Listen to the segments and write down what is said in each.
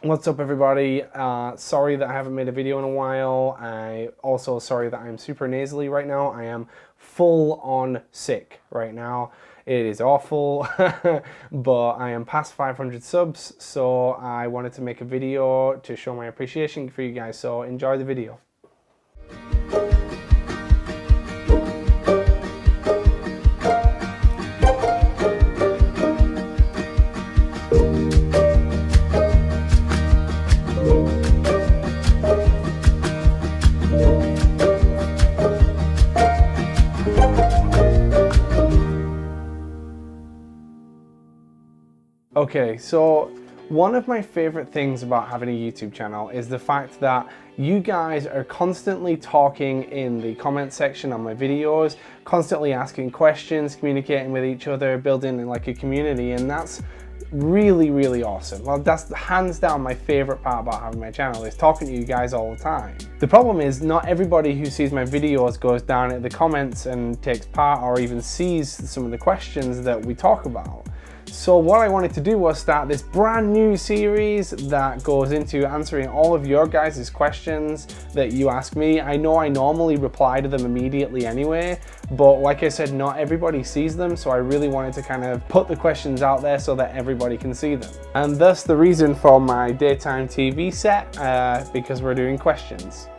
What's up everybody? Sorry that I haven't made a video in a while. I also sorry that I'm super nasally right now. I am full on sick right now. It is awful, but I am past 500 subs, so I wanted to make a video to show my appreciation for you guys, so enjoy the video. Okay, so one of my favorite things about having a YouTube channel is the fact that you guys are constantly talking in the comment section on my videos, constantly asking questions, communicating with each other, building like a community, and that's really awesome. Well, that's hands down my favorite part about having my channel, is talking to you guys all the time. The problem is not everybody who sees my videos goes down at the comments and takes part or even sees some of the questions that we talk about. So what I wanted to do was start this brand new series that goes into answering all of your guys' questions that you ask me. I know I normally reply to them immediately anyway, but like I said, not everybody sees them, so I really wanted to kind of put the questions out there so that everybody can see them. And thus the reason for my daytime TV set, because we're doing questions.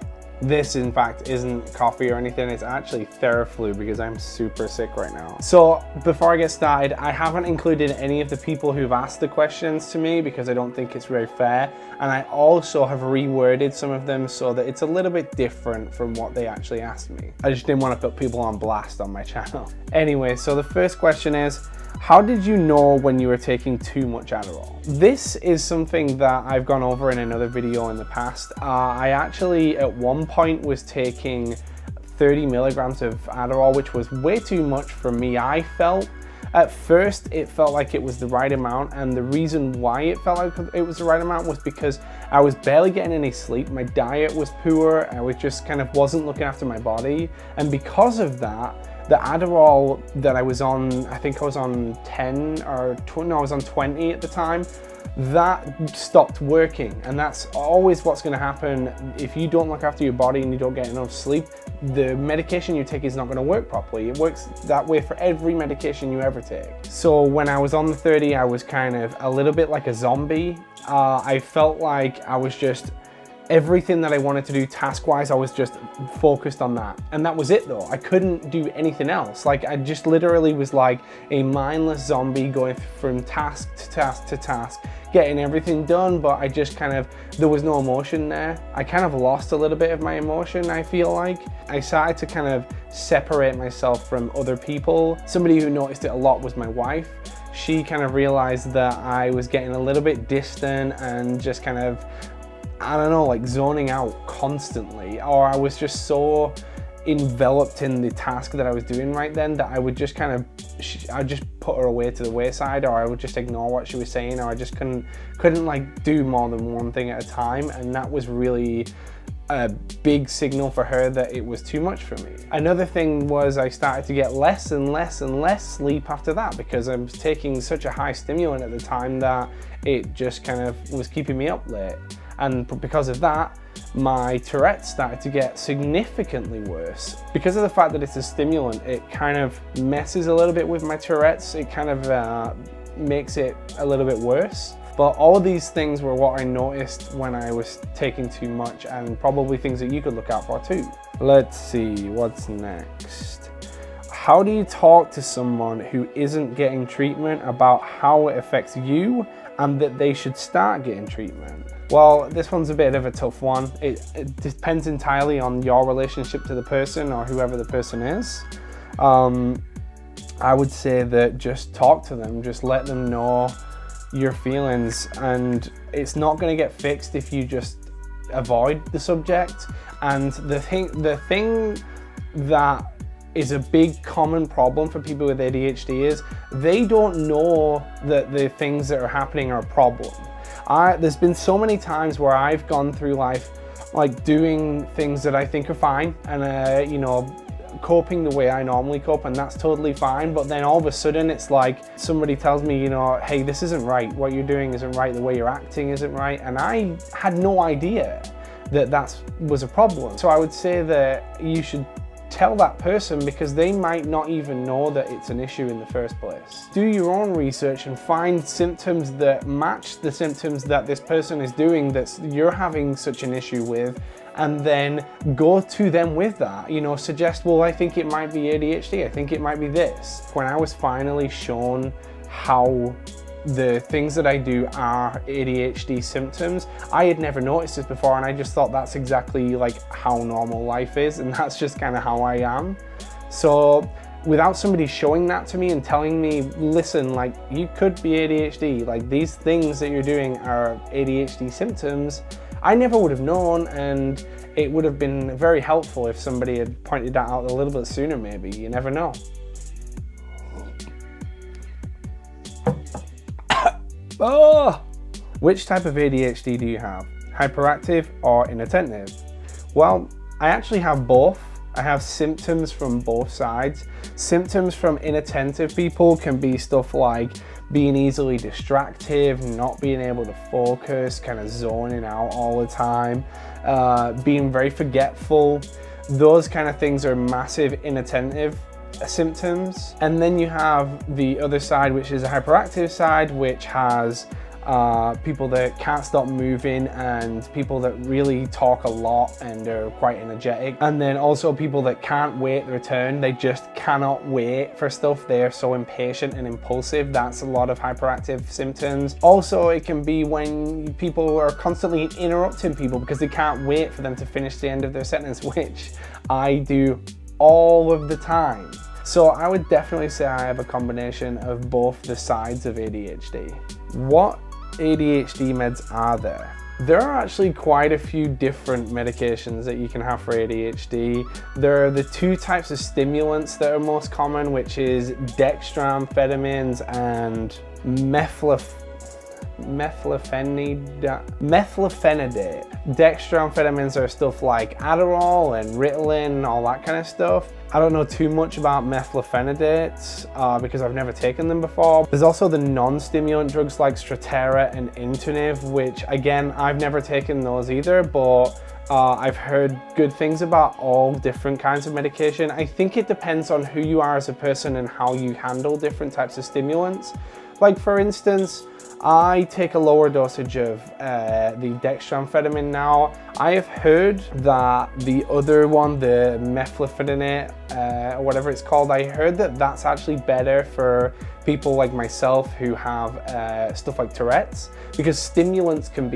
This, in fact, isn't coffee or anything, it's actually Theraflu because I'm super sick right now. So before I get started, I haven't included any of the people who've asked the questions to me because I don't think it's very fair. And I also have reworded some of them so that it's a little bit different from what they actually asked me. I just didn't want to put people on blast on my channel. Anyway, so the first question is, how did you know when you were taking too much Adderall? This is something that I've gone over in another video in the past. I actually at one point was taking 30 milligrams of Adderall, which was way too much for me, I felt. At first, it felt like it was the right amount, and the reason why it felt like it was the right amount was because I was barely getting any sleep, my diet was poor, I was just kind of wasn't looking after my body, and because of that, the Adderall that I was on, I think I was on 10 or 20, no, I was on 20 at the time, that stopped working. And that's always what's gonna happen if you don't look after your body and you don't get enough sleep. The medication you take is not gonna work properly. It works that way for every medication you ever take. So when I was on the 30, I was kind of a little bit like a zombie. I felt like I was just, everything that I wanted to do task-wise, I was just focused on that. And that was it though. I couldn't do anything else. Like I just literally was like a mindless zombie going from task to task to task, getting everything done, but I just kind of, there was no emotion there. I kind of lost a little bit of my emotion, I feel like. I started to kind of separate myself from other people. Somebody who noticed it a lot was my wife. She kind of realized that I was getting a little bit distant and just kind of, I don't know, like zoning out constantly, or I was just so enveloped in the task that I was doing right then that I would just kind of, I'd just put her away to the wayside, or I would just ignore what she was saying, or I just couldn't like do more than one thing at a time, and that was really a big signal for her that it was too much for me. Another thing was I started to get less and less sleep after that because I was taking such a high stimulant at the time that it just kind of was keeping me up late. And because of that, my Tourette's started to get significantly worse. Because of the fact that it's a stimulant, it kind of messes a little bit with my Tourette's. It kind of makes it a little bit worse. But all of these things were what I noticed when I was taking too much, and probably things that you could look out for too. Let's see, what's next? How do you talk to someone who isn't getting treatment about how it affects you and that they should start getting treatment? Well, this one's a bit of a tough one. It depends entirely on your relationship to the person or whoever the person is. I would say that just talk to them, just let them know your feelings, and it's not going to get fixed if you just avoid the subject. And the thing that is a big common problem for people with ADHD is they don't know that the things that are happening are a problem. There's been so many times where I've gone through life like doing things that I think are fine, and you know, coping the way I normally cope, and that's totally fine. But then all of a sudden it's like somebody tells me, you know, hey, this isn't right, what you're doing isn't right, the way you're acting isn't right, and I had no idea that that was a problem. So I would say that you should tell that person, because they might not even know that it's an issue in the first place. Do your own research and find symptoms that match the symptoms that this person is doing that you're having such an issue with, and then go to them with that. You know, suggest, well, I think it might be ADHD, I think it might be this. When I was finally shown how the things that I do are ADHD symptoms, I had never noticed this before, and I just thought that's exactly like how normal life is, and that's just kind of how I am. So without somebody showing that to me and telling me, listen, like, you could be ADHD, like these things that you're doing are ADHD symptoms, I never would have known, and it would have been very helpful if somebody had pointed that out a little bit sooner. Maybe, you never know. Oh! Which type of ADHD do you have? Hyperactive or inattentive? Well, I actually have both. I have symptoms from both sides. Symptoms from inattentive people can be stuff like being easily distracted, not being able to focus, kind of zoning out all the time, being very forgetful. Those kind of things are massive inattentive symptoms. And then you have the other side, which is a hyperactive side, which has people that can't stop moving, and people that really talk a lot and are quite energetic, and then also people that can't wait their turn. They just cannot wait for stuff. They're so impatient and impulsive. That's a lot of hyperactive symptoms. Also, it can be when people are constantly interrupting people because they can't wait for them to finish the end of their sentence, which I do all of the time. So I would definitely say I have a combination of both the sides of ADHD. What ADHD meds are there? There are actually quite a few different medications that you can have for ADHD. There are the two types of stimulants that are most common, which is dextroamphetamines and methylphenidate. Dextroamphetamines are stuff like Adderall and Ritalin, all that kind of stuff. I don't know too much about methylphenidate because I've never taken them before. There's also the non-stimulant drugs like Strattera and Inattentive, which again, I've never taken those either, but I've heard good things about all different kinds of medication. I think it depends on who you are as a person and how you handle different types of stimulants. Like for instance, I take a lower dosage of the dextroamphetamine now. I have heard that the other one, the methylphenidate, or whatever it's called, I heard that that's actually better for people like myself who have stuff like Tourette's, because stimulants can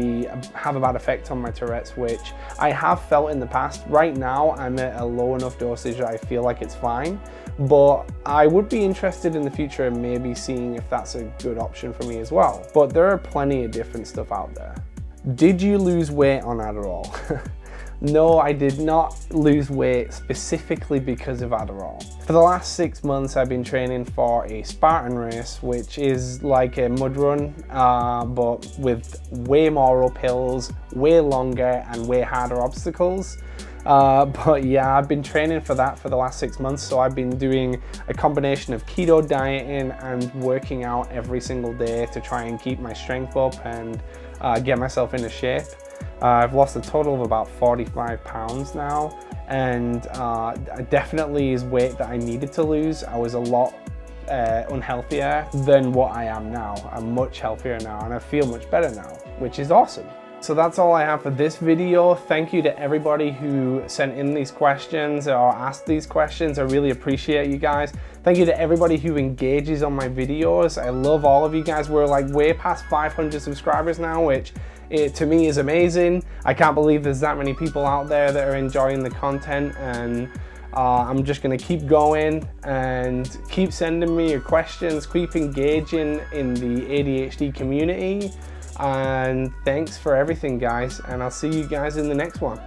have a bad effect on my Tourette's, which I have felt in the past. Right now, I'm at a low enough dosage that I feel like it's fine, but I would be interested in the future in maybe seeing if that's a good option for me as well. But there are plenty of different stuff out there. Did you lose weight on Adderall? No, I did not lose weight specifically because of Adderall. For the last 6 months, I've been training for a Spartan race, which is like a mud run, but with way more uphills, way longer, and way harder obstacles. But yeah, I've been training for that for the last 6 months. So I've been doing a combination of keto dieting and working out every single day to try and keep my strength up and get myself into shape. I've lost a total of about 45 pounds now, and definitely is weight that I needed to lose. I was a lot unhealthier than what I am now. I'm much healthier now, and I feel much better now, which is awesome. So that's all I have for this video. Thank you to everybody who sent in these questions or asked these questions. I really appreciate you guys. Thank you to everybody who engages on my videos. I love all of you guys. We're like way past 500 subscribers now, which to me is amazing. I can't believe there's that many people out there that are enjoying the content, and I'm just gonna keep going and keep sending me your questions, keep engaging in the ADHD community. And thanks for everything, guys, and I'll see you guys in the next one.